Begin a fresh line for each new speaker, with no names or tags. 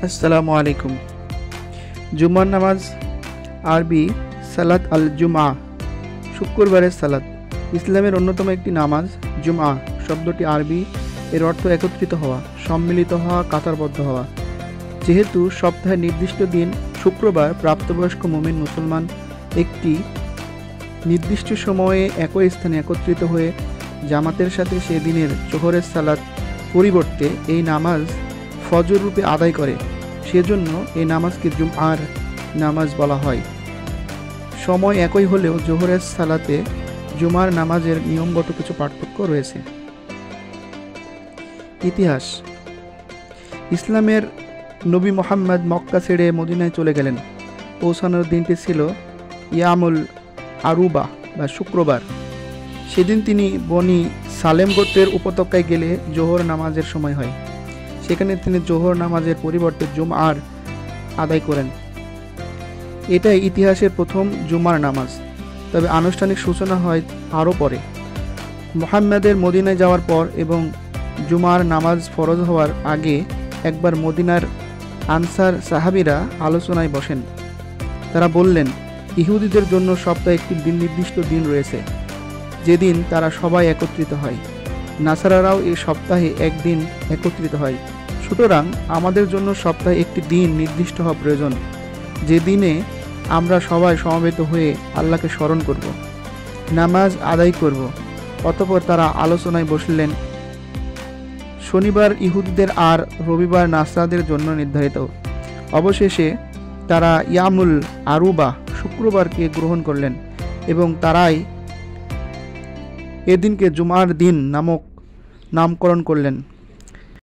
আসসালামু আলাইকুম। জুমার নামাজ আরবি সালাত আল জুমআ, শুক্রবারের সালাত। ইসলামের অন্যতম একটি নামাজ জুমআ শব্দটি আরবি, এর অর্থ একত্রিত হওয়া, সম্মিলিত হওয়া, কাতারবদ্ধ হওয়া। যেহেতু সপ্তাহের নির্দিষ্ট দিন শুক্রবার, প্রাপ্তবয়স্ক মুমিন মুসলমান একটি নির্দিষ্ট সময়ে একই স্থানে একত্রিত হয়ে জামাতের সাথে সে দিনের জোহরের সালাত পরিবর্তে এই নামাজ ফজর রূপে আদায় করে, সেজন্য এই নামাজকে জুমআর নামাজ বলা হয়। সময় একই হলেও জোহরের সালাতে জুমার নামাজের নিয়মগত কিছু পার্থক্য রয়েছে। ইতিহাস। ইসলামের নবী মুহাম্মদ মক্কা ছেড়ে মদিনায় চলে গেলেন। পৌঁছানোর দিনটি ছিল ইয়ামুল আরুবা বা শুক্রবার। সেদিন তিনি বনি সালেম গোত্রের উপত্যকায় গেলে জোহর নামাজের সময় হয়। সেখানে তিনি জোহর নামাজের পরিবর্তে জুমআর আদায় করেন। এটাই ইতিহাসের প্রথম জুমার নামাজ, তবে আনুষ্ঠানিক সূচনা হয় আরও পরে। মুহাম্মাদের মদিনায় যাওয়ার পর এবং জুমার নামাজ ফরজ হওয়ার আগে একবার মদিনার আনসার সাহাবীরা আলোচনায় বসেন। তারা বললেন, ইহুদিদের জন্য সপ্তাহে একটি নির্দিষ্ট দিন রয়েছে যেদিন তারা সবাই একত্রিত হয়। নাসারারাও এই সপ্তাহে একদিন একত্রিত হয়। সুতরাং আমাদের জন্য সপ্তাহে একটি দিন নির্দিষ্ট হওয়া প্রয়োজন, যে দিনে আমরা সবাই সমবেত হয়ে আল্লাহকে স্মরণ করব, নামাজ আদায় করব। অতঃপর তারা আলোচনায় বসলেন। শনিবার ইহুদিদের আর রবিবার নাসরাদের জন্য নির্ধারিত। অবশেষে তারা ইয়ামুল আরুবা শুক্রবারকে গ্রহণ করলেন এবং তারাই এদিনকে জুমার দিন নামক নামকরণ করলেন।